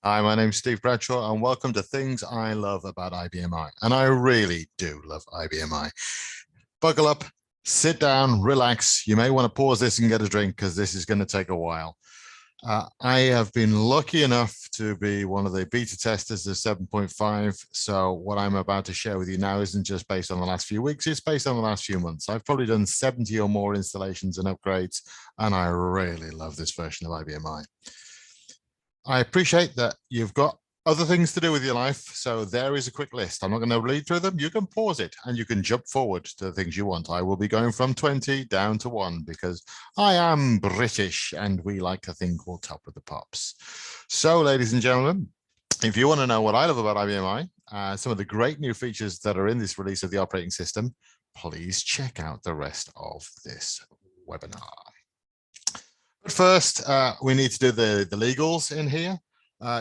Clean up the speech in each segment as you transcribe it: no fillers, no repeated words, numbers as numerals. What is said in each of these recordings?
Hi, my name's Steve Bradshaw, and welcome to Things I Love About IBM I. And I really do love IBM I. Buckle up, sit down, relax. You may want to pause this and get a drink because this is going to take a while. I have been lucky enough to be one of the beta testers of 7.5. So what I'm about to share with you now isn't just based on the last few weeks, it's based on the last few months. I've probably done 70 or more installations and upgrades, and I really love this version of IBM I. I appreciate that you've got other things to do with your life, so there is a quick list. I'm not going to read through them. You can pause it and you can jump forward to the things you want. I will be going from 20 down to 1 because I am British and we like a thing called Top of the Pops. So, ladies and gentlemen, if you want to know what I love about IBM I, some of the great new features that are in this release of the operating system, please check out the rest of this webinar. But first, we need to do the legals in here.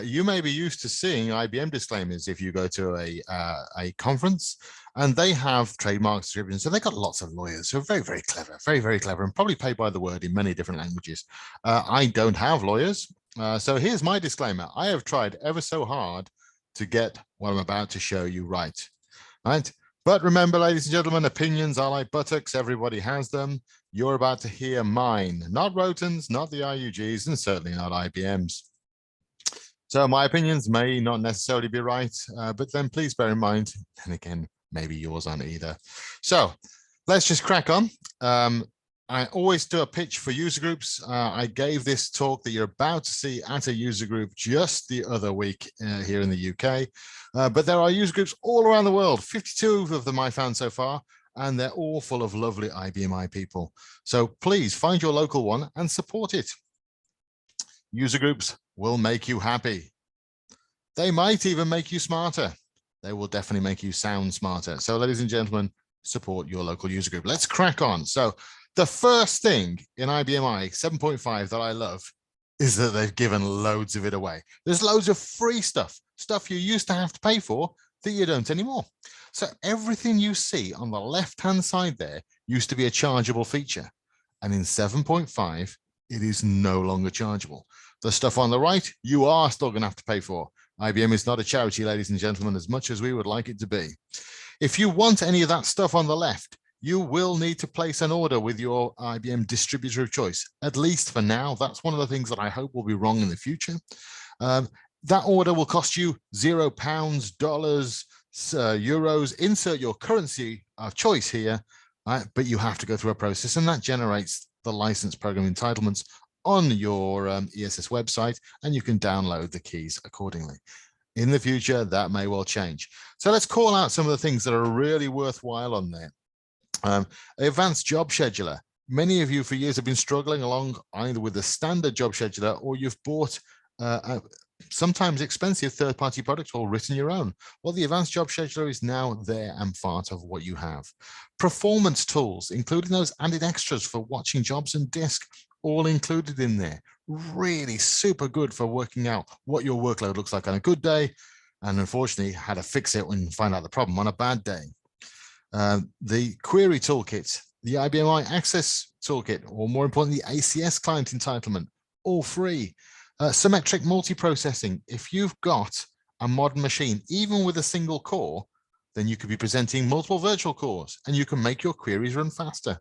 You may be used to seeing IBM disclaimers if you go to a conference, and they have trademark descriptions. So they've got lots of lawyers who are very, very clever, and probably paid by the word in many different languages. I don't have lawyers. So here's my disclaimer. I have tried ever so hard to get what I'm about to show you right. But remember, ladies and gentlemen, opinions are like buttocks. Everybody has them. You're about to hear mine, not Roten's, not the IUG's, and certainly not IBM's. So my opinions may not necessarily be right, but then please bear in mind, and again, maybe yours aren't either. So let's just crack on. I always do a pitch for user groups. I gave this talk that you're about to see at a user group just the other week here in the UK. But there are user groups all around the world, 52 of them I found so far, and they're all full of lovely IBM I people. So please find your local one and support it. User groups will make you happy. They might even make you smarter. They will definitely make you sound smarter. So ladies and gentlemen, support your local user group. Let's crack on. So the first thing in IBM I 7.5 that I love is that they've given loads of it away. There's loads of free stuff you used to have to pay for that you don't anymore. So everything you see on the left-hand side there used to be a chargeable feature. And in 7.5, it is no longer chargeable. The stuff on the right, you are still going to have to pay for. IBM is not a charity, ladies and gentlemen, as much as we would like it to be. If you want any of that stuff on the left, you will need to place an order with your IBM distributor of choice, at least for now. That's one of the things that I hope will be wrong in the future. That order will cost you £0, dollars, euros. Insert your currency of choice here, but you have to go through a process, and that generates the license program entitlements on your ESS website, and you can download the keys accordingly. In the future, that may well change. So let's call out some of the things that are really worthwhile on there. Advanced job scheduler. Many of you for years have been struggling along either with the standard job scheduler, or you've bought sometimes expensive third-party products or written your own. Well, the advanced job scheduler is now there and part of what you have. Performance tools, including those added extras for watching jobs and disk, all included in there. Really super good for working out what your workload looks like on a good day, and unfortunately how to fix it when you find out the problem on a bad day. The query toolkit, the IBM I Access toolkit, or more importantly, the ACS client entitlement, all free. Symmetric multiprocessing. If you've got a modern machine, even with a single core, then you could be presenting multiple virtual cores and you can make your queries run faster.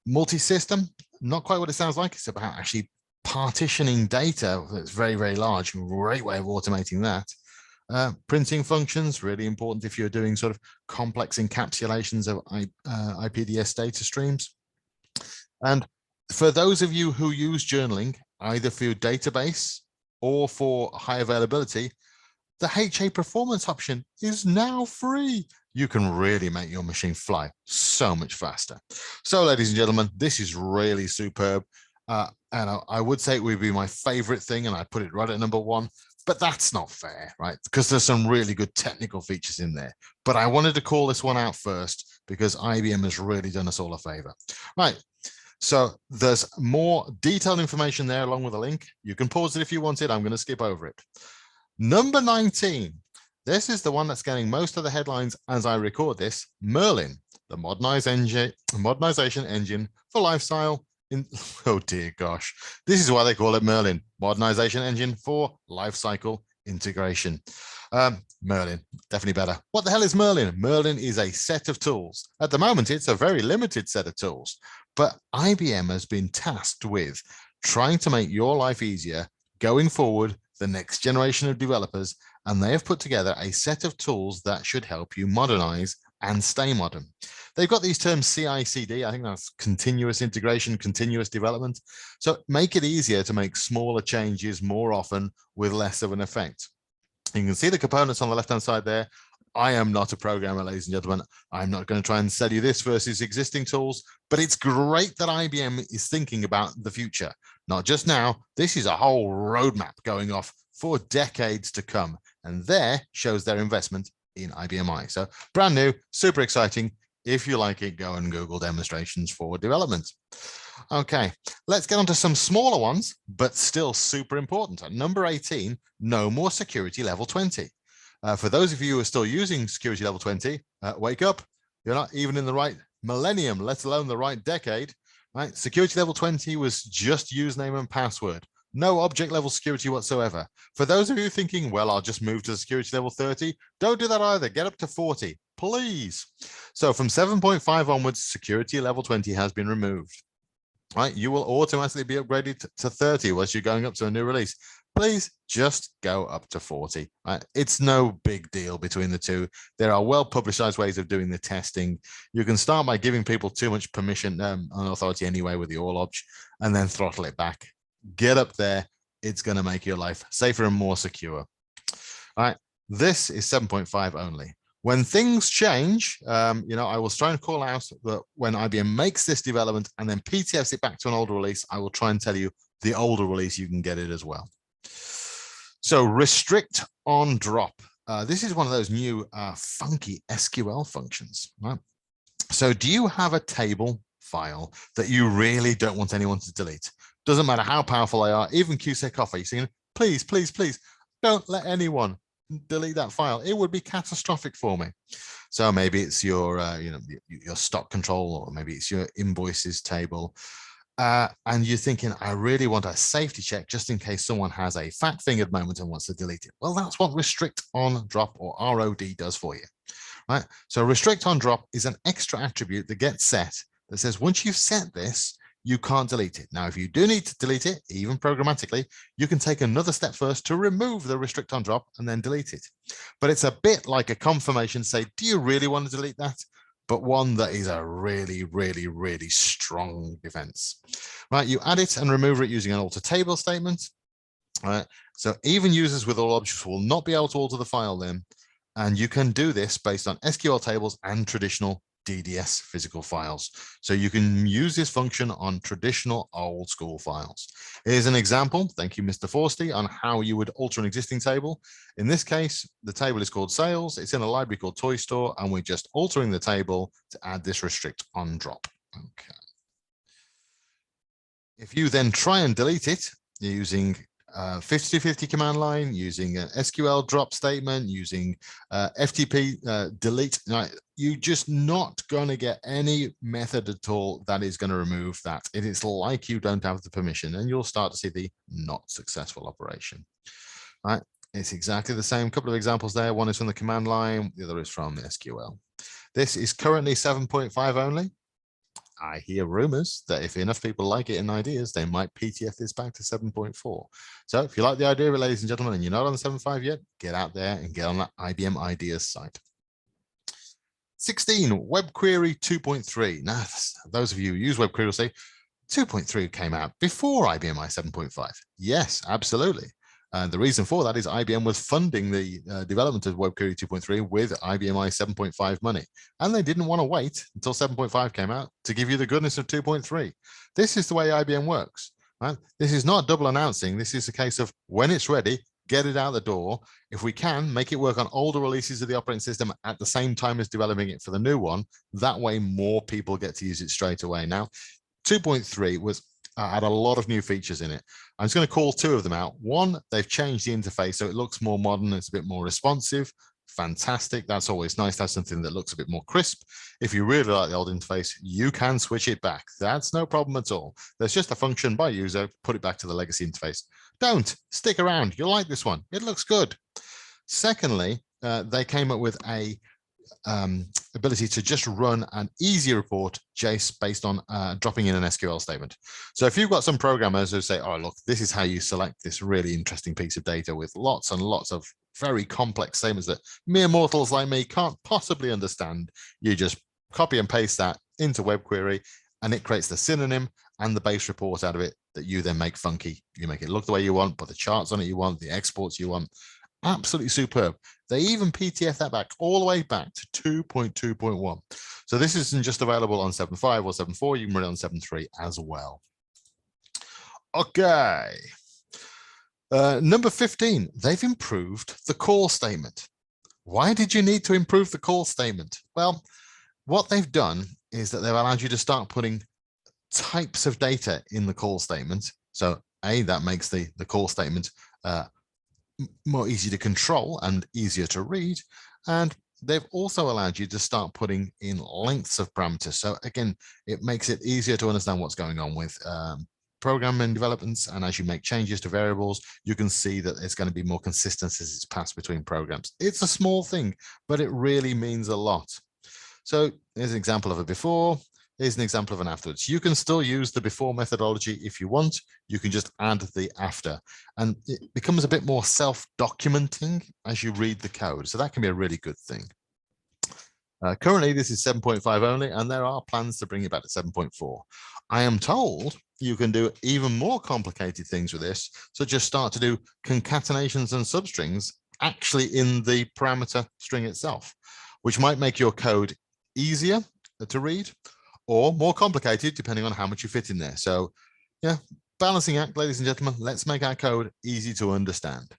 Multi-system, not quite what it sounds like. It's about actually partitioning data that's very, very large. Great way of automating that. Printing functions, really important if you're doing sort of complex encapsulations of IPDS data streams. And for those of you who use journaling, either for your database or for high availability, the HA performance option is now free. You can really make your machine fly so much faster. So, ladies and gentlemen, this is really superb. And I would say it would be my favorite thing, and I put it right at number 1. But that's not fair, right? Because there's some really good technical features in there. But I wanted to call this one out first because IBM has really done us all a favor. Right. So there's more detailed information there along with a link. You can pause it if you want it. I'm going to skip over it. Number 19. This is the one that's getting most of the headlines as I record this. Merlin, the modernization engine for lifestyle. Oh dear gosh. This is why they call it Merlin. modernization engine for lifecycle integration. Merlin, definitely better. What the hell is Merlin? Merlin is a set of tools. At the moment, it's a very limited set of tools, but IBM has been tasked with trying to make your life easier going forward, the next generation of developers, and they have put together a set of tools that should help you modernize and stay modern. They've got these terms CI/CD, I think that's continuous integration, continuous development. So make it easier to make smaller changes more often with less of an effect. You can see the components on the left-hand side there. I am not a programmer, ladies and gentlemen. I'm not going to try and sell you this versus existing tools, but it's great that IBM is thinking about the future. Not just now, this is a whole roadmap going off for decades to come. And there shows their investment in IBM I. So brand new, super exciting. If you like it, go and Google demonstrations for development. Okay, let's get on to some smaller ones, but still super important. At number 18, no more security level 20. For those of you who are still using security level 20, wake up. You're not even in the right millennium, let alone the right decade. Right? Security level 20 was just username and password. No object level security whatsoever. For those of you thinking, well, I'll just move to security level 30, don't do that either. Get up to 40, please. So from 7.5 onwards, security level 20 has been removed. Right? You will automatically be upgraded to 30 once you're going up to a new release. Please just go up to 40. Right? It's no big deal between the two. There are well-publicized ways of doing the testing. You can start by giving people too much permission and authority anyway with the all-obj, and then throttle it back. Get up there. It's going to make your life safer and more secure. All right. This is 7.5 only. When things change, I will try and call out that when IBM makes this development and then PTFs it back to an older release, I will try and tell you the older release, you can get it as well. So restrict on drop. This is one of those new funky SQL functions. Right? So do you have a table file that you really don't want anyone to delete? Doesn't matter how powerful they are, even QSecOffer, you're saying, please, please, please, don't let anyone delete that file. It would be catastrophic for me. So maybe it's your, your stock control, or maybe it's your invoices table. And you're thinking, I really want a safety check just in case someone has a fat-fingered moment and wants to delete it. Well, that's what restrict on drop, or ROD, does for you. Right? So restrict on drop is an extra attribute that gets set that says once you've set this, you can't delete it. Now, if you do need to delete it, even programmatically, you can take another step first to remove the restrict on drop and then delete it. But it's a bit like a confirmation, say, do you really want to delete that? But one that is a really, really, really strong defense. Right, you add it and remove it using an alter table statement. Right, so even users with all objects will not be able to alter the file then. And you can do this based on SQL tables and traditional DDS physical files. So you can use this function on traditional old school files. Here's an example, thank you, Mr. Forsty, on how you would alter an existing table. In this case, the table is called sales. It's in a library called Toy Store, and we're just altering the table to add this restrict on drop. Okay. If you then try and delete it using 50/50 command line, using an SQL drop statement, using FTP delete, you're just not going to get any method at all that is going to remove that. It is like you don't have the permission, and you'll start to see the not successful operation. Right? It's exactly the same. Couple of examples there. One is from the command line, the other is from the SQL. This is currently 7.5 only. I hear rumors that if enough people like it in ideas, they might PTF this back to 7.4. So if you like the idea of it, ladies and gentlemen, and you're not on the 7.5 yet, get out there and get on that IBM ideas site. 16, web query 2.3. Now, those of you who use web query will say 2.3 came out before IBM I 7.5. Yes, absolutely. The reason for that is IBM was funding the development of web query 2.3 with IBM I 7.5 money. And they didn't want to wait until 7.5 came out to give you the goodness of 2.3. This is the way IBM works. Right? This is not double announcing. This is a case of when it's ready, get it out the door. If we can, make it work on older releases of the operating system at the same time as developing it for the new one. That way, more people get to use it straight away. Now, 2.3 was had a lot of new features in it. I'm just going to call two of them out. One, they've changed the interface so it looks more modern. It's a bit more responsive. fantastic. That's always nice to have something that looks a bit more crisp. If you really like the old interface, you can switch it back. That's no problem at all. There's just a function by user, put it back to the legacy interface. Don't stick around. You'll like this one. It looks good. Secondly, they came up with a ability to just run an easy report JSON based on dropping in an SQL statement. So if you've got some programmers who say, oh, look, this is how you select this really interesting piece of data with lots and lots of very complex statements that mere mortals like me can't possibly understand, you just copy and paste that into web query and it creates the synonym and the base report out of it that you then make funky. You make it look the way you want, put the charts on it you want, the exports you want. Absolutely superb. They even PTF that back all the way back to 2.2.1. So this isn't just available on 7.5 or 7.4, you can run it on 7.3 as well. Okay. Number 15, they've improved the call statement. Why did you need to improve the call statement? Well, what they've done is that they've allowed you to start putting types of data in the call statement. So that makes the call statement more easy to control and easier to read. And they've also allowed you to start putting in lengths of parameters. So again, it makes it easier to understand what's going on with programming developments. And as you make changes to variables, you can see that it's going to be more consistent as it's passed between programs. It's a small thing, but it really means a lot. So here's an example of a before. Here's an example of an afterwards. You can still use the before methodology if you want. You can just add the after. And it becomes a bit more self-documenting as you read the code. So that can be a really good thing. Currently, this is 7.5 only, and there are plans to bring it back to 7.4. I am told you can do even more complicated things with this, such as start to do concatenations and substrings actually in the parameter string itself, which might make your code easier to read or more complicated, depending on how much you fit in there. So yeah, balancing act, ladies and gentlemen. Let's make our code easy to understand.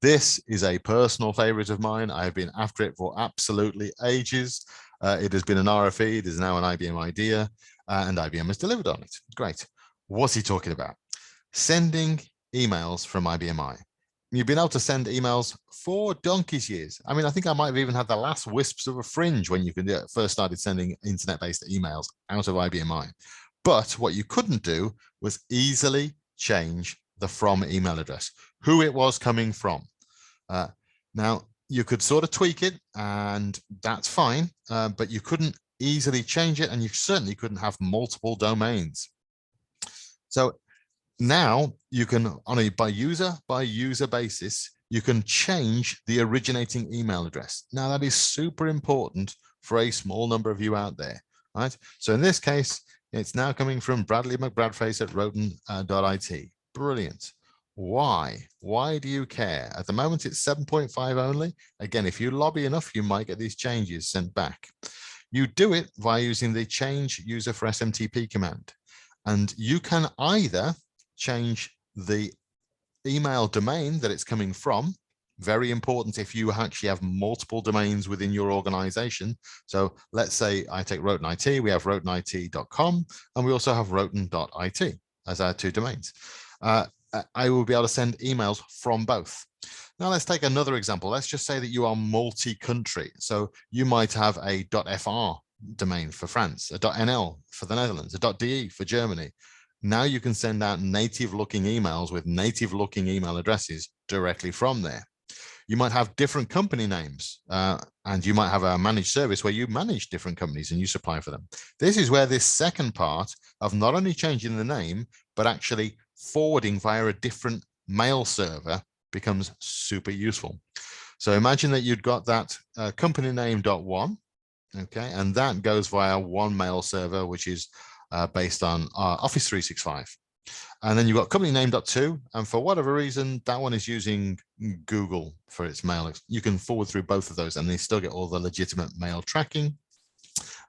This is a personal favorite of mine. I've been after it for absolutely ages. It has been an RFE. It is now an IBM idea, and IBM has delivered on it. Great. What's he talking about? Sending emails from IBM. You've been able to send emails for donkey's years. I mean, I think I might have even had the last wisps of a fringe when you first started sending internet-based emails out of IBM. But what you couldn't do was easily change the from email address, who it was coming from. Now, you could sort of tweak it, and that's fine, but you couldn't easily change it, and you certainly couldn't have multiple domains. So now you can, on a by user basis, you can change the originating email address. Now, that is super important for a small number of you out there, right? So in this case, it's now coming from Bradley McBradface at roten.it. Brilliant. Why? Why do you care? At the moment, it's 7.5 only. Again, if you lobby enough, you might get these changes sent back. You do it by using the change user for SMTP command. And you can either change the email domain that it's coming from. Very important if you actually have multiple domains within your organization. So let's say I take roten.it, we have rotenit.com, and we also have roten.it as our two domains. I will be able to send emails from both. Now let's take another example. Let's just say that you are multi-country. So you might have a .fr domain for France, a .nl for the Netherlands, a .de for Germany. Now you can send out native looking emails with native looking email addresses directly from there. You might have different company names, and you might have a managed service where you manage different companies and you supply for them. This is where this second part of not only changing the name, but actually forwarding via a different mail server becomes super useful. So imagine that you'd got that company name .1, okay, and that goes via one mail server, which is based on Office 365. And then you've got company name .2, and for whatever reason, that one is using Google for its mail. You can forward through both of those, and they still get all the legitimate mail tracking,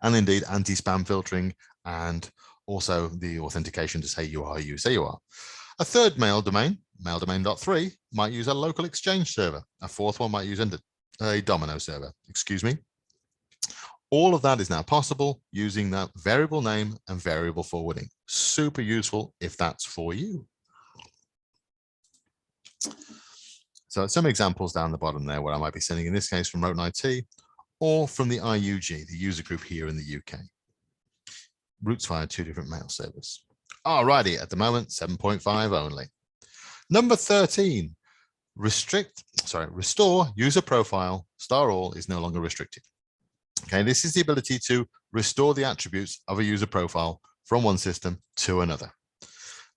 and indeed anti-spam filtering, and also the authentication to say you are who you say you are. A third mail domain, maildomain.3, might use a local exchange server. A fourth one might use a Domino server, excuse me. All of that is now possible using that variable name and variable forwarding. Super useful if that's for you. So some examples down the bottom there where I might be sending, in this case, from Roten IT or from the IUG, the user group here in the UK. Routes via 2 different mail servers. Alrighty, at the moment, 7.5 only. Number 13, restore user profile star all is no longer restricted. Okay, this is the ability to restore the attributes of a user profile from one system to another.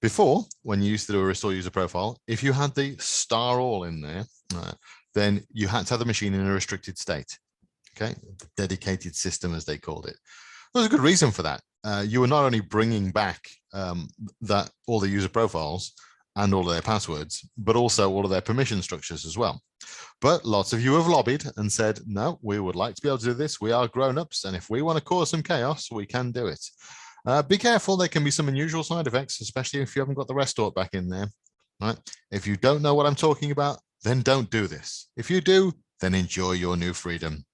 Before, when you used to do a restore user profile, if you had the star all in there, then you had to have the machine in a restricted state. Okay, the dedicated system, as they called it. There's a good reason for that. You were not only bringing back all the user profiles and all of their passwords, but also all of their permission structures as well. But lots of you have lobbied and said, no, we would like to be able to do this. We are grown-ups, and if we want to cause some chaos, we can do it. Be careful, there can be some unusual side effects, especially if you haven't got the restore back in there. Right? If you don't know what I'm talking about, then don't do this. If you do, then enjoy your new freedom.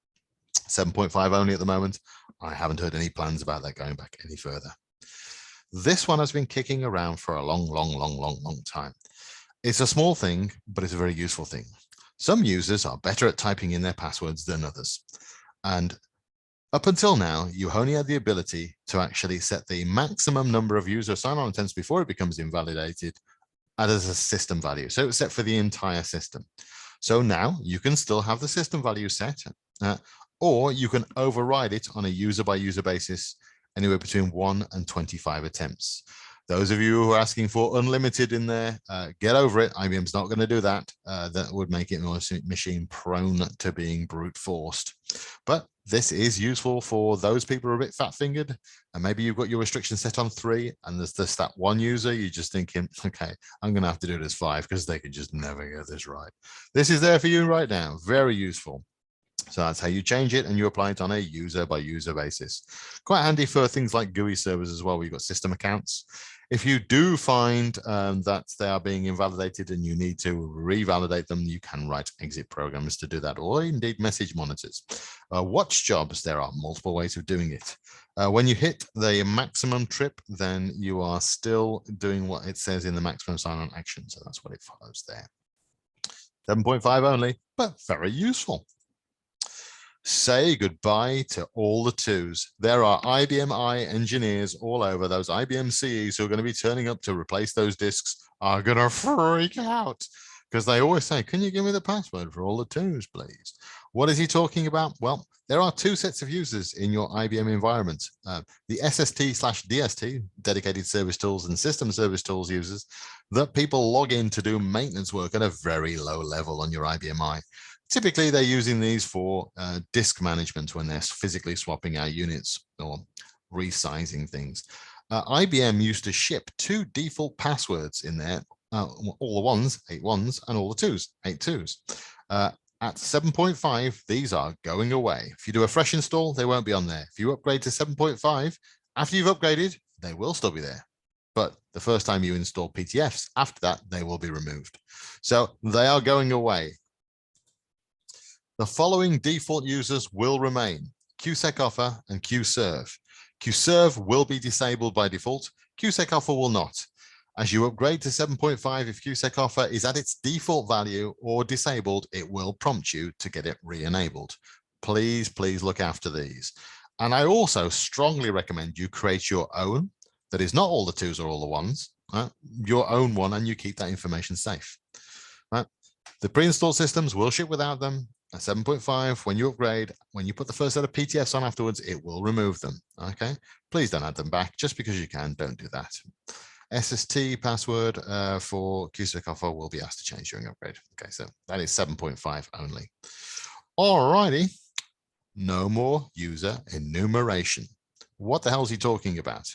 7.5 only at the moment. I haven't heard any plans about that going back any further. This one has been kicking around for a long time. It's a small thing, but it's a very useful thing. Some users are better at typing in their passwords than others. And up until now, you only had the ability to actually set the maximum number of user sign-on attempts before it becomes invalidated as a system value. So it's set for the entire system. So now you can still have the system value set, or you can override it on a user-by-user basis, anywhere between 1 and 25 attempts. Those of you who are asking for unlimited in there, get over it. IBM's not going to do that. That would make it more machine prone to being brute forced. But this is useful for those people who are a bit fat-fingered, and maybe you've got your restriction set on 3, and there's just that one user, you're just thinking, okay, I'm going to have to do this 5 because they can just never get this right. This is there for you right now. Very useful. So that's how you change it, and you apply it on a user-by-user basis. Quite handy for things like GUI servers as well, where you've got system accounts. If you do find that they are being invalidated and you need to revalidate them, you can write exit programs to do that, or indeed message monitors. Watch jobs, there are multiple ways of doing it. When you hit the maximum trip, then you are still doing what it says in the maximum sign-on action. So that's what it follows there. 7.5 only, but very useful. Say goodbye to all the 2s. There are IBM I engineers all over. Those IBM CEs who are going to be turning up to replace those disks are going to freak out because they always say, can you give me the password for all the 2s, please? What is he talking about? Well, there are 2 sets of users in your IBM environment. The SST/DST, dedicated service tools and system service tools users, that people log in to do maintenance work at a very low level on your IBM I. Typically, they're using these for disk management when they're physically swapping out units or resizing things. IBM used to ship 2 default passwords in there, all the 1s, 8 1s, and all the 2s, 8 2s. At 7.5, these are going away. If you do a fresh install, they won't be on there. If you upgrade to 7.5, after you've upgraded, they will still be there. But the first time you install PTFs, after that, they will be removed. So they are going away. The following default users will remain: QSecOffer and QServe. QServe will be disabled by default. QSecOffer will not. As you upgrade to 7.5, if QSecOffer is at its default value or disabled, it will prompt you to get it re-enabled. Please, please look after these. And I also strongly recommend you create your own, that is not all the 2s or all the 1s, your own one, and you keep that information safe. The pre-installed systems will ship without them. At 7.5, when you upgrade, when you put the first set of PTFs on afterwards, it will remove them. Okay, please don't add them back just because you can. Don't do that. SST password for QSecOffer will be asked to change during upgrade. Okay, so that is 7.5 only. All righty, no more user enumeration. What the hell is he talking about?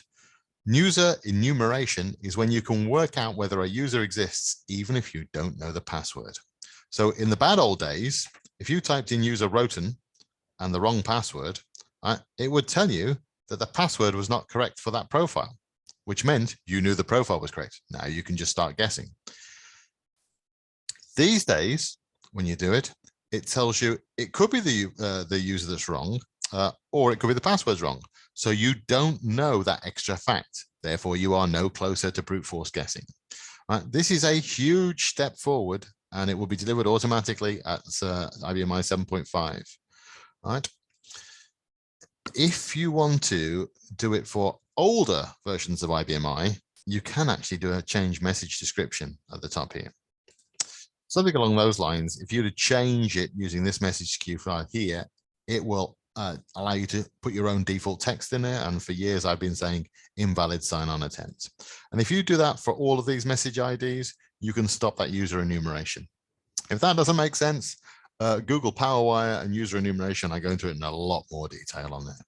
User enumeration is when you can work out whether a user exists even if you don't know the password. So in the bad old days, if you typed in user Roten and the wrong password, it would tell you that the password was not correct for that profile, which meant you knew the profile was correct. Now you can just start guessing. These days, when you do it, it tells you it could be the user that's wrong, or it could be the password's wrong. So you don't know that extra fact. Therefore, you are no closer to brute force guessing. This is a huge step forward and it will be delivered automatically at IBM i 7.5. Right. If you want to do it for older versions of IBM i, you can actually do a change message description at the top here. Something along those lines. If you were to change it using this message queue file here, it will allow you to put your own default text in there. And for years, I've been saying invalid sign-on attempt. And if you do that for all of these message IDs, you can stop that user enumeration. If that doesn't make sense, Google PowerWire and user enumeration, I go into it in a lot more detail on there.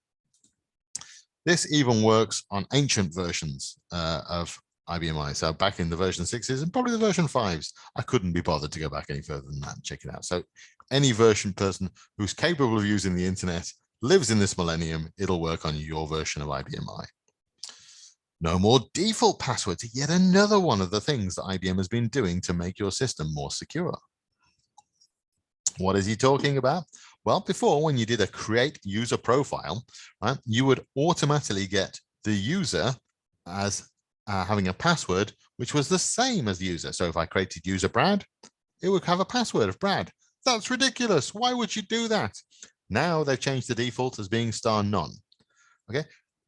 This even works on ancient versions of IBM i. So back in the version 6s and probably the version 5s, I couldn't be bothered to go back any further than that and check it out. So any version person who's capable of using the internet lives in this millennium, it'll work on your version of IBM i. No more default passwords, yet another one of the things that IBM has been doing to make your system more secure. What is he talking about? Well, before, when you did a create user profile, right, you would automatically get the user as having a password, which was the same as the user. So if I created user Brad, it would have a password of Brad. That's ridiculous. Why would you do that? Now they've changed the default as being *none. Okay.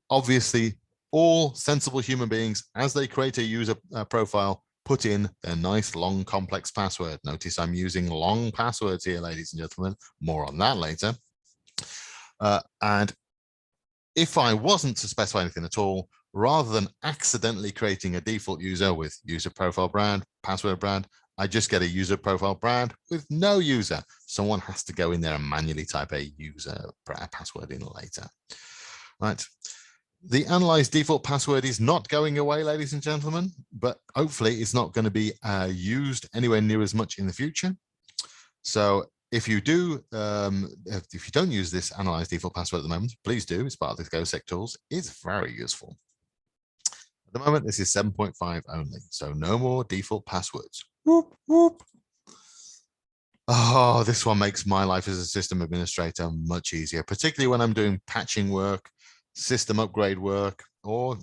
Obviously, all sensible human beings, as they create a user profile, put in their nice, long, complex password. Notice I'm using long passwords here, ladies and gentlemen. More on that later. And if I wasn't to specify anything at all, rather than accidentally creating a default user with user profile Brad, password Brad, I just get a user profile Brad with no user. Someone has to go in there and manually type a user password in later. Right. The analyzed default password is not going away, ladies and gentlemen, but hopefully it's not going to be used anywhere near as much in the future. So if you do, if you don't use this analyzed default password at the moment, please do. It's part of the GoSec tools. It's very useful. At the moment, this is 7.5 only, so no more default passwords. Whoop, whoop. Oh, this one makes my life as a system administrator much easier, particularly when I'm doing patching work, system upgrade work, or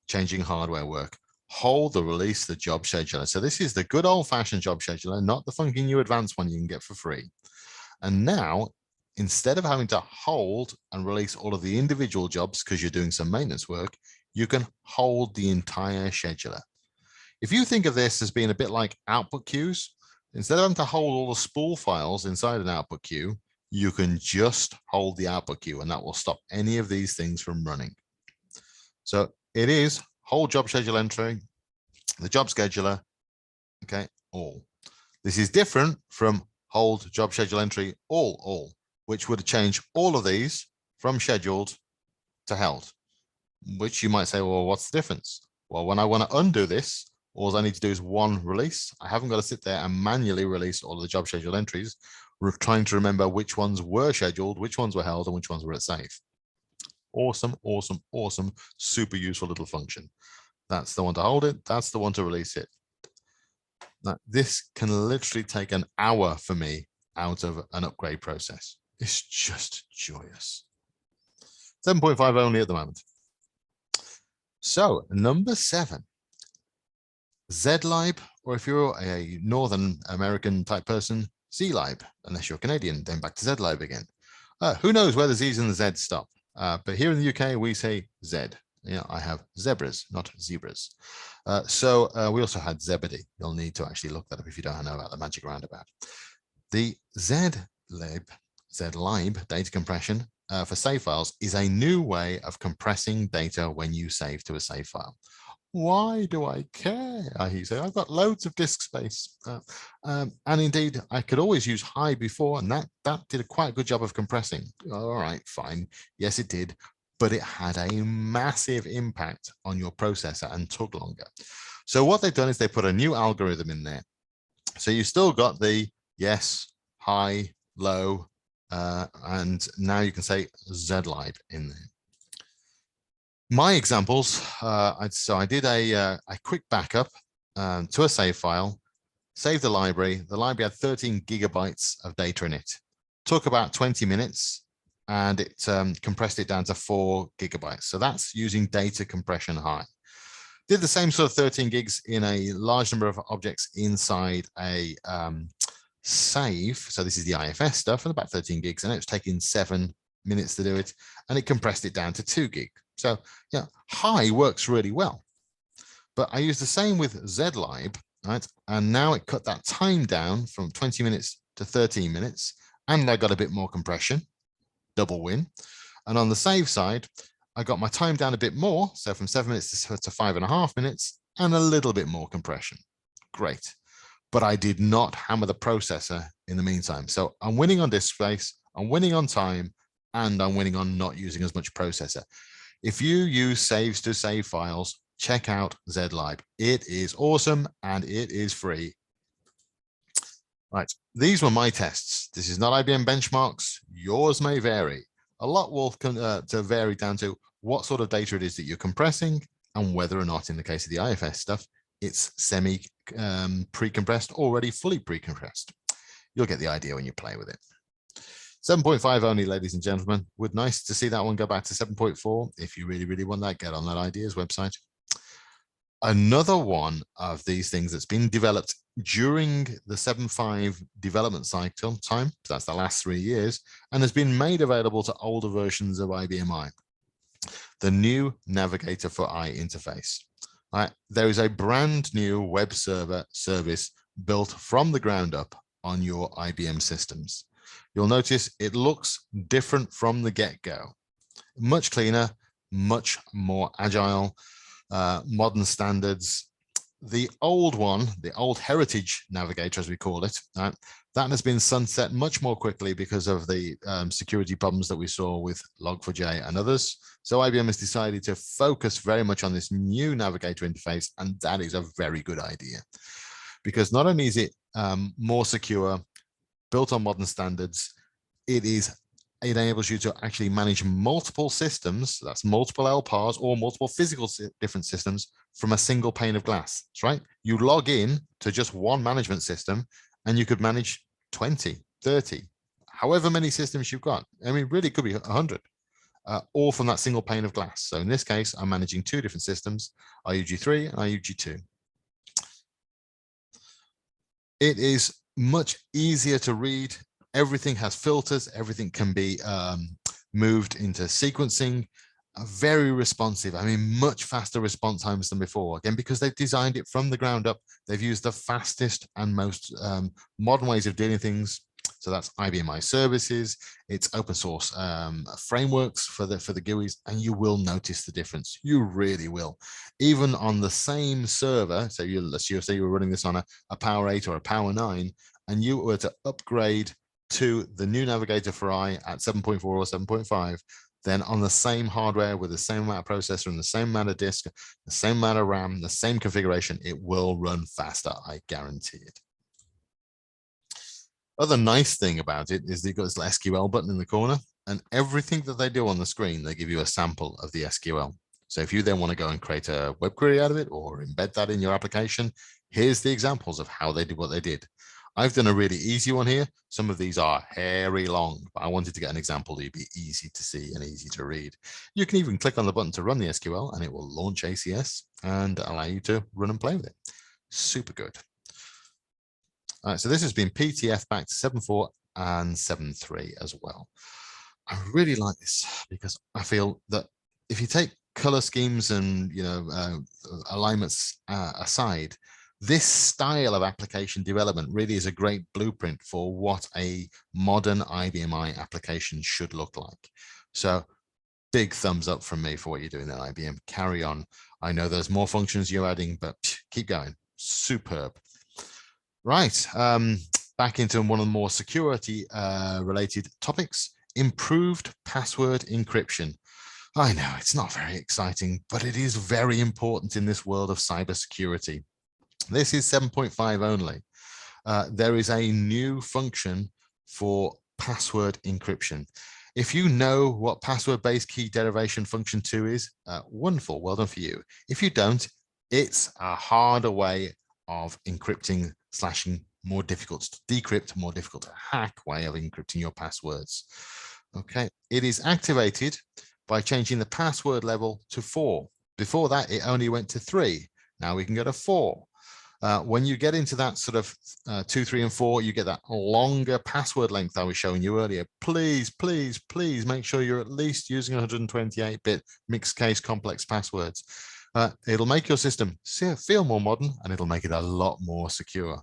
changing hardware work. Hold the release the job scheduler. So this is the good old-fashioned job scheduler, not the funky new advanced one you can get for free. And now, instead of having to hold and release all of the individual jobs because you're doing some maintenance work, you can hold the entire scheduler. If you think of this as being a bit like output queues, instead of having to hold all the spool files inside an output queue, you can just hold the output queue, and that will stop any of these things from running. So it is hold job schedule entry, the job scheduler, okay, all. This is different from hold job schedule entry, all, which would change all of these from scheduled to held, which you might say, well, what's the difference? Well, when I want to undo this, all I need to do is one release. I haven't got to sit there and manually release all of the job schedule entries. We're trying to remember which ones were scheduled, which ones were held, and which ones were at safe. Awesome, awesome, awesome, super useful little function. That's the one to hold it. That's the one to release it. Now, this can literally take an hour for me out of an upgrade process. It's just joyous. 7.5 only at the moment. So number 7, ZLIB, or if you're a Northern American type person, ZLIB, unless you're Canadian, then back to ZLIB again. Who knows where the Z's and the Z's stop? But here in the UK, we say Z. Yeah, I have zebras, not zebras. So we also had Zebedee. You'll need to actually look that up if you don't know about the magic roundabout. The ZLIB data compression for save files is a new way of compressing data when you save to a save file. Why do I care? I hear you say, I've got loads of disk space. And indeed, I could always use high before, and that did a quite good job of compressing. All right, fine. Yes, it did. But it had a massive impact on your processor and took longer. So what they've done is they put a new algorithm in there. So you still got the yes, high, low, and now you can say ZLIB in there. My examples, so I did a quick backup to a save file, saved the library. The library had 13 gigabytes of data in it. Took about 20 minutes, and it compressed it down to 4 gigabytes. So that's using data compression high. Did the same sort of 13 gigs in a large number of objects inside a save. So this is the IFS stuff, and about 13 gigs, and it was taking 7 minutes to do it, and it compressed it down to 2 gig. So yeah, high works really well. But I used the same with ZLIB, right? And now it cut that time down from 20 minutes to 13 minutes, and I got a bit more compression, double win. And on the save side, I got my time down a bit more, so from 7 minutes to 5.5 minutes, and a little bit more compression. Great. But I did not hammer the processor in the meantime. So I'm winning on disk space, I'm winning on time, and I'm winning on not using as much processor. If you use saves to save files, check out ZLIB. It is awesome and it is free. Right, these were my tests. This is not IBM benchmarks. Yours may vary. A lot will to vary down to what sort of data it is that you're compressing and whether or not, in the case of the IFS stuff, it's semi pre-compressed, already fully pre-compressed. You'll get the idea when you play with it. 7.5 only, ladies and gentlemen. Would nice to see that one go back to 7.4. If you really, really want that, get on that ideas website. Another one of these things that's been developed during the 7.5 development cycle time, so that's the last 3 years, and has been made available to older versions of IBM I, the new Navigator for I interface. There is a brand new web server service built from the ground up on your IBM systems. You'll notice it looks different from the get-go. Much cleaner, much more agile, modern standards. The old one, the old heritage navigator, as we call it, that has been sunset much more quickly because of the security problems that we saw with Log4j and others. So IBM has decided to focus very much on this new navigator interface, and that is a very good idea. Because not only is it more secure, built on modern standards, it enables you to actually manage multiple systems, that's multiple LPARs or multiple physical different systems from a single pane of glass. That's right. You log in to just one management system and you could manage 20, 30, however many systems you've got. I mean, really could be 100, all from that single pane of glass. So in this case, I'm managing 2 different systems, IUG3 and IUG2. It is much easier to read. Everything has filters. Everything can be moved into sequencing. Very responsive. I mean, much faster response times than before. Again, because they've designed it from the ground up. They've used the fastest and most modern ways of doing things. So that's IBM I services. It's open source frameworks for the GUIs, and you will notice the difference. You really will. Even on the same server. So let's say you were running this on a Power 8 or a Power 9, and you were to upgrade to the new Navigator for I at 7.4 or 7.5, then on the same hardware with the same amount of processor and the same amount of disk, the same amount of RAM, the same configuration, it will run faster, I guarantee it. Other nice thing about it is they've got this SQL button in the corner, and everything that they do on the screen, they give you a sample of the SQL. So if you then want to go and create a web query out of it or embed that in your application, here's the examples of how they did what they did. I've done a really easy one here. Some of these are hairy long, but I wanted to get an example to be easy to see and easy to read. You can even click on the button to run the SQL and it will launch ACS and allow you to run and play with it. Super good. All right, so this has been PTF back to 7.4 and 7.3 as well. I really like this because I feel that if you take color schemes and alignments aside, this style of application development really is a great blueprint for what a modern IBM I application should look like. So big thumbs up from me for what you're doing at IBM. Carry on. I know there's more functions you're adding, but keep going. Superb. Right. Back into one of the more security related topics, improved password encryption. I know it's not very exciting, but it is very important in this world of cybersecurity. This is 7.5 only. There is a new function for password encryption. If you know what password-based key derivation function 2 is, wonderful, well done for you. If you don't, it's a harder way of encrypting, slashing, more difficult to decrypt, more difficult to hack way of encrypting your passwords. Okay, it is activated by changing the password level to 4. Before that, it only went to 3. Now we can go to 4. When you get into that sort of 2, 3, and 4, you get that longer password length I was showing you earlier. Please, please, please make sure you're at least using 128-bit mixed case complex passwords. It'll make your system feel more modern, and it'll make it a lot more secure.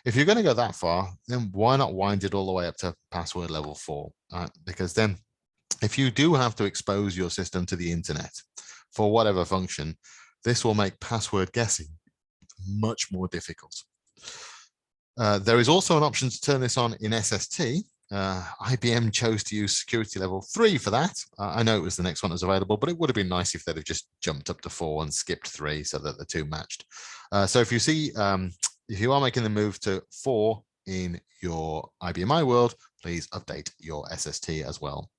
If you're going to go that far, then why not wind it all the way up to password level 4? Because then if you do have to expose your system to the internet for whatever function, this will make password guessing much more difficult. There is also an option to turn this on in SST. IBM chose to use security level 3 for that. I know it was the next one that was available, but it would have been nice if they'd have just jumped up to 4 and skipped 3 so that the two matched. So if you see, if you are making the move to 4 in your IBM world, please update your SST as well.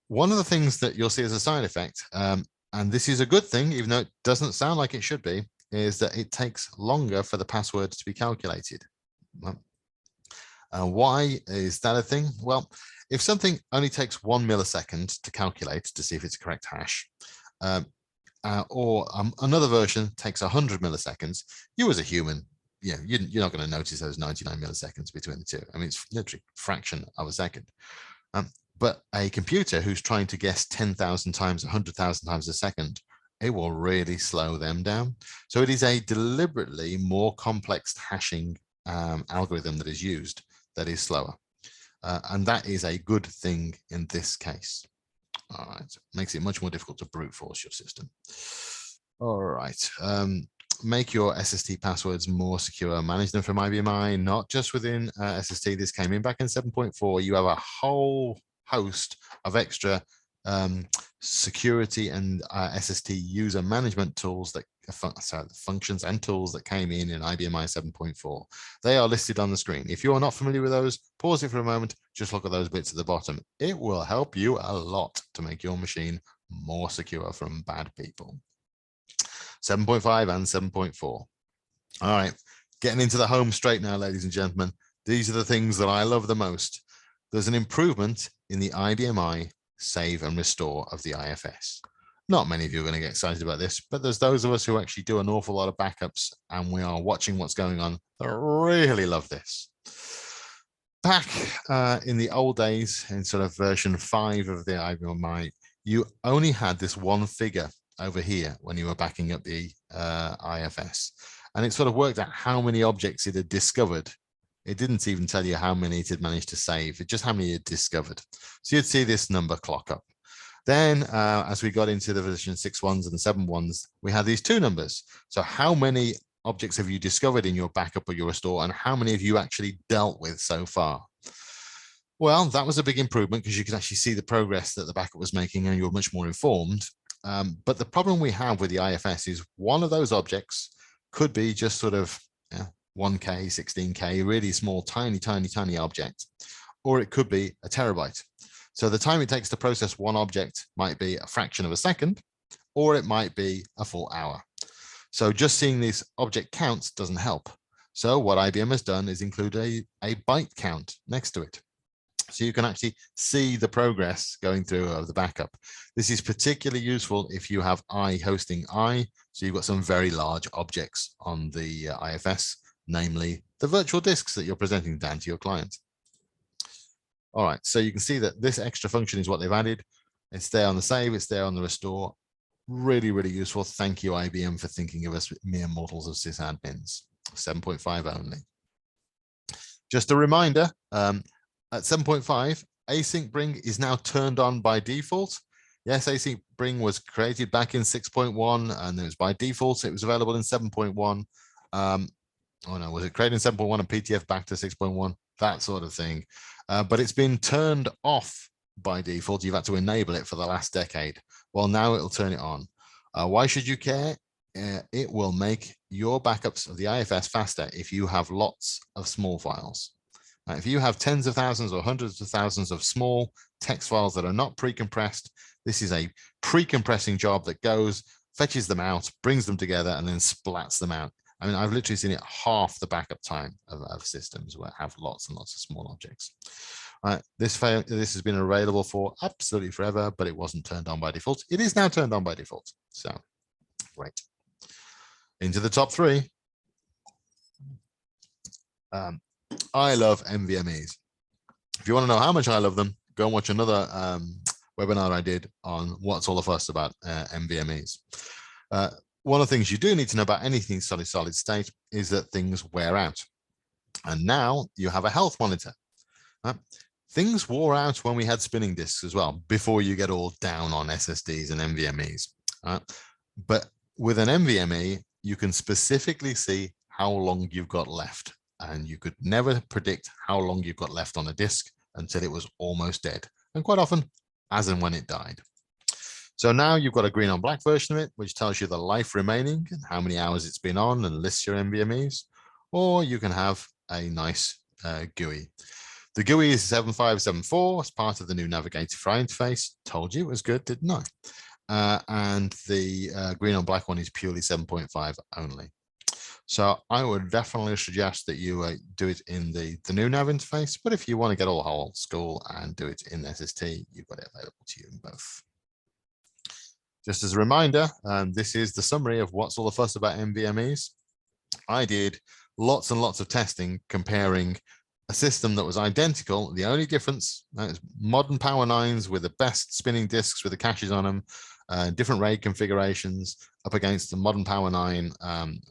One of the things that you'll see as a side effect, and this is a good thing, even though it doesn't sound like it should be, is that it takes longer for the password to be calculated. Why is that a thing? Well, if something only takes 1 millisecond to calculate to see if it's a correct hash, or another version takes 100 milliseconds, you as a human, you're not going to notice those 99 milliseconds between the two. I mean, it's literally a fraction of a second. But a computer who's trying to guess 10,000 times, 100,000 times a second, it will really slow them down. So it is a deliberately more complex hashing algorithm that is used that is slower. And that is a good thing in this case. All right, makes it much more difficult to brute force your system. All right, make your SST passwords more secure. Manage them from IBM, not just within SST. This came in back in 7.4. You have a whole host of extra security and SST user management tools that functions and tools that came in IBM 7.4. They are listed on the screen. If you are not familiar with those, pause it for a moment. Just look at those bits at the bottom. It will help you a lot to make your machine more secure from bad people. 7.5 and 7.4. All right, getting into the home straight now, ladies and gentlemen. These are the things that I love the most. There's an improvement in the IBM save and restore of the IFS. Not many of you are going to get excited about this, but there's those of us who actually do an awful lot of backups and we are watching what's going on that really love this. Back in the old days, in sort of version 5 of the IBM, you only had this one figure over here when you were backing up the IFS. And it sort of worked out how many objects it had discovered. It didn't even tell you how many it had managed to save, just how many it discovered. So you'd see this number clock up. Then as we got into the version 6.1s and 7.1s, we had these two numbers. So how many objects have you discovered in your backup or your restore, and how many have you actually dealt with so far? Well, that was a big improvement because you could actually see the progress that the backup was making and you're much more informed. But the problem we have with the IFS is one of those objects could be just sort of 1K, 16K, really small, tiny object, or it could be a terabyte. So the time it takes to process one object might be a fraction of a second, or it might be a full hour. So just seeing these object counts doesn't help. So what IBM has done is include a byte count next to it. So you can actually see the progress going through of the backup. This is particularly useful if you have I hosting I, so you've got some very large objects on the IFS, namely the virtual disks that you're presenting down to your client. All right, so you can see that this extra function is what they've added. It's there on the save, it's there on the restore. Really, really useful. Thank you, IBM, for thinking of us mere mortals of sysadmins. 7.5 only. Just a reminder, at 7.5, async bring is now turned on by default. Yes, async bring was created back in 6.1 and it was by default. It was available in 7.1. Oh no, was it created in 7.1 and PTF back to 6.1? That sort of thing. But it's been turned off by default. You've had to enable it for the last decade. Well, now it'll turn it on. Why should you care? It will make your backups of the IFS faster if you have lots of small files. If you have tens of thousands or hundreds of thousands of small text files that are not pre-compressed, this is a pre-compressing job that goes, fetches them out, brings them together, and then splats them out. I mean, I've literally seen it half the backup time of systems where I have lots and lots of small objects. This has been available for absolutely forever, but it wasn't turned on by default. It is now turned on by default. So, right. Into the top three. I love NVMe's. If you want to know how much I love them, go and watch another webinar I did on what's all the fuss about NVMe's. One of the things you do need to know about anything solid state is that things wear out. And now you have a health monitor. Things wore out when we had spinning disks as well, before you get all down on SSDs and NVMe's. But with an NVMe, you can specifically see how long you've got left. And you could never predict how long you've got left on a disk until it was almost dead. And quite often, as and when it died. So now you've got a green on black version of it, which tells you the life remaining and how many hours it's been on and lists your NVMe's. Or you can have a nice GUI. The GUI is 7574 as part of the new navigator for interface. Told you it was good, didn't I? And the green on black one is purely 7.5 only. So I would definitely suggest that you do it in the new nav interface. But if you want to get all old school and do it in SST, you've got it available to you in both. Just as a reminder, this is the summary of what's all the fuss about NVMe's. I did lots and lots of testing comparing a system that was identical. The only difference is modern Power 9s with the best spinning disks with the caches on them, different RAID configurations up against the modern Power 9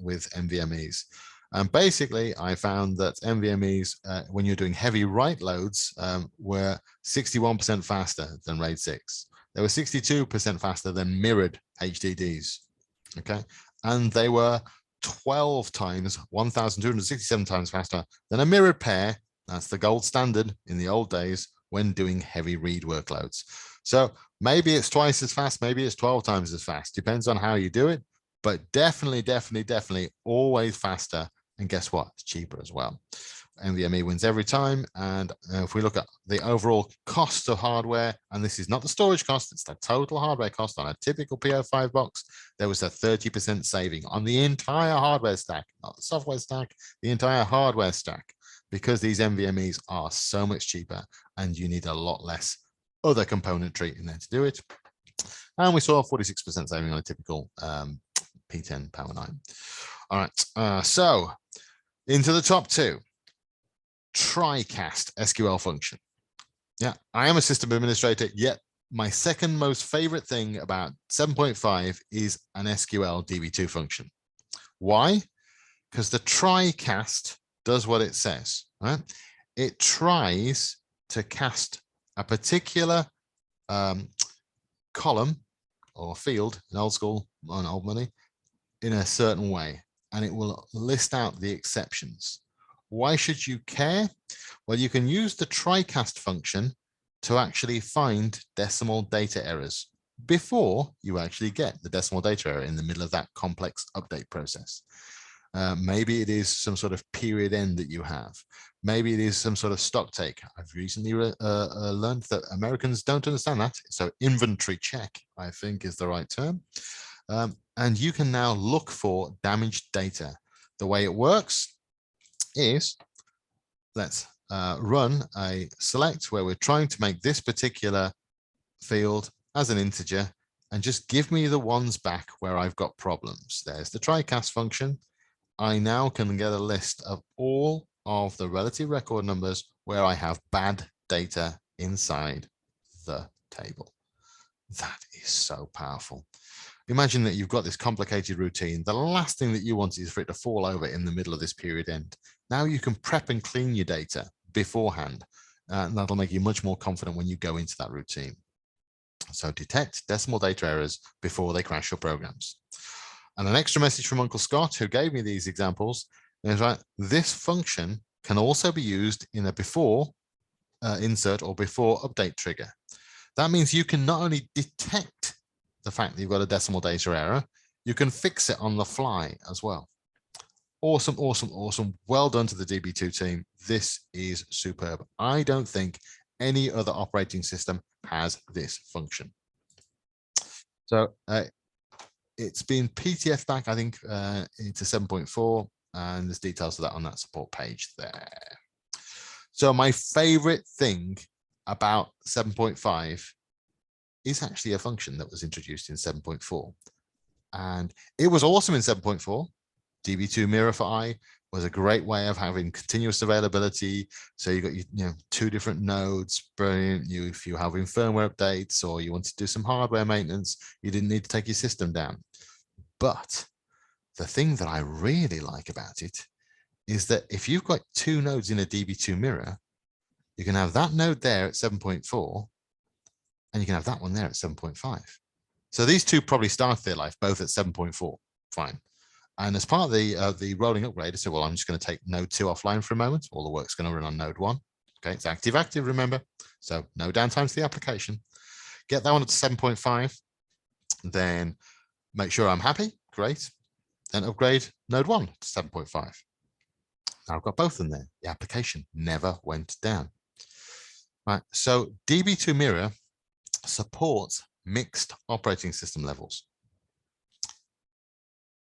with NVMe's. And basically, I found that NVMe's, when you're doing heavy write loads, were 61% faster than RAID 6. They were 62% faster than mirrored HDDs. Okay, and they were 12 times, 1,267 times faster than a mirrored pair. That's the gold standard in the old days when doing heavy read workloads. So maybe it's twice as fast, maybe it's 12 times as fast, depends on how you do it, but definitely always faster. And guess what? It's cheaper as well. NVMe wins every time. And if we look at the overall cost of hardware, and this is not the storage cost, it's the total hardware cost on a typical PO5 box, there was a 30% saving on the entire hardware stack, not the software stack, the entire hardware stack, because these NVMe's are so much cheaper and you need a lot less other componentry in there to do it. And we saw a 46% saving on a typical P10 Power 9. All right, so into the top two. Tricast SQL function. Yeah, I am a system administrator, yet my second most favorite thing about 7.5 is an SQL DB2 function. Why? Because the Tricast does what it says, right? It tries to cast a particular column or field in old school, on old money, in a certain way, and it will list out the exceptions. Why should you care? Well, you can use the Tricast function to actually find decimal data errors before you actually get the decimal data error in the middle of that complex update process. Maybe it is some sort of period end that you have. Maybe it is some sort of stock take. I've recently learned that Americans don't understand that. So inventory check, I think, is the right term. And you can now look for damaged data. The way it works is, let's run a select where we're trying to make this particular field as an integer and just give me the ones back where I've got problems. There's the Tricast function. I now can get a list of all of the relative record numbers where I have bad data inside the table. That is so powerful. Imagine that you've got this complicated routine. The last thing that you want is for it to fall over in the middle of this period end. Now you can prep and clean your data beforehand. And that'll make you much more confident when you go into that routine. So detect decimal data errors before they crash your programs. And an extra message from Uncle Scott, who gave me these examples, is right, this function can also be used in a before insert or before update trigger. That means you can not only detect the fact that you've got a decimal data error, you can fix it on the fly as well. Awesome, awesome, awesome. Well done to the DB2 team. This is superb. I don't think any other operating system has this function. So it's been PTF'd back, I think, into 7.4, and there's details of that on that support page there. So my favorite thing about 7.5 is actually a function that was introduced in 7.4. And it was awesome in 7.4. DB2 Mirror for I was a great way of having continuous availability. So you got two different nodes. Brilliant. If you have firmware updates or you want to do some hardware maintenance, you didn't need to take your system down. But the thing that I really like about it is that if you've got two nodes in a DB2 Mirror, you can have that node there at 7.4, and you can have that one there at 7.5. So these two probably started their life both at 7.4. Fine. And as part of the rolling upgrade, I said, well, I'm just going to take node 2 offline for a moment. All the work's going to run on node 1. Okay, it's active, remember. So no downtime to the application. Get that one up to 7.5. Then make sure I'm happy. Great. Then upgrade node 1 to 7.5. Now I've got both in there. The application never went down. Right. So DB2 Mirror supports mixed operating system levels.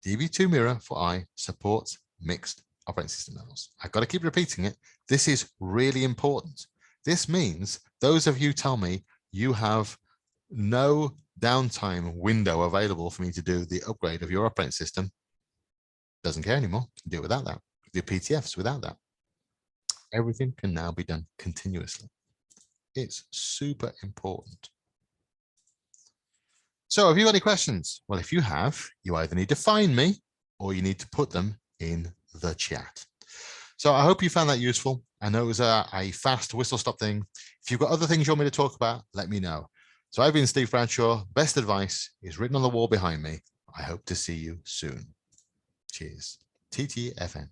DB2 Mirror for I supports mixed operating system levels. I've got to keep repeating it. This is really important. This means those of you tell me you have no downtime window available for me to do the upgrade of your operating system. Doesn't care anymore. Can do it without that. Do PTFs without that. Everything can now be done continuously. It's super important. So have you got any questions? Well, if you have, you either need to find me or you need to put them in the chat. So I hope you found that useful. I know it was a fast whistle stop thing. If you've got other things you want me to talk about, let me know. So I've been Steve Bradshaw. Best advice is written on the wall behind me. I hope to see you soon. Cheers. TTFN.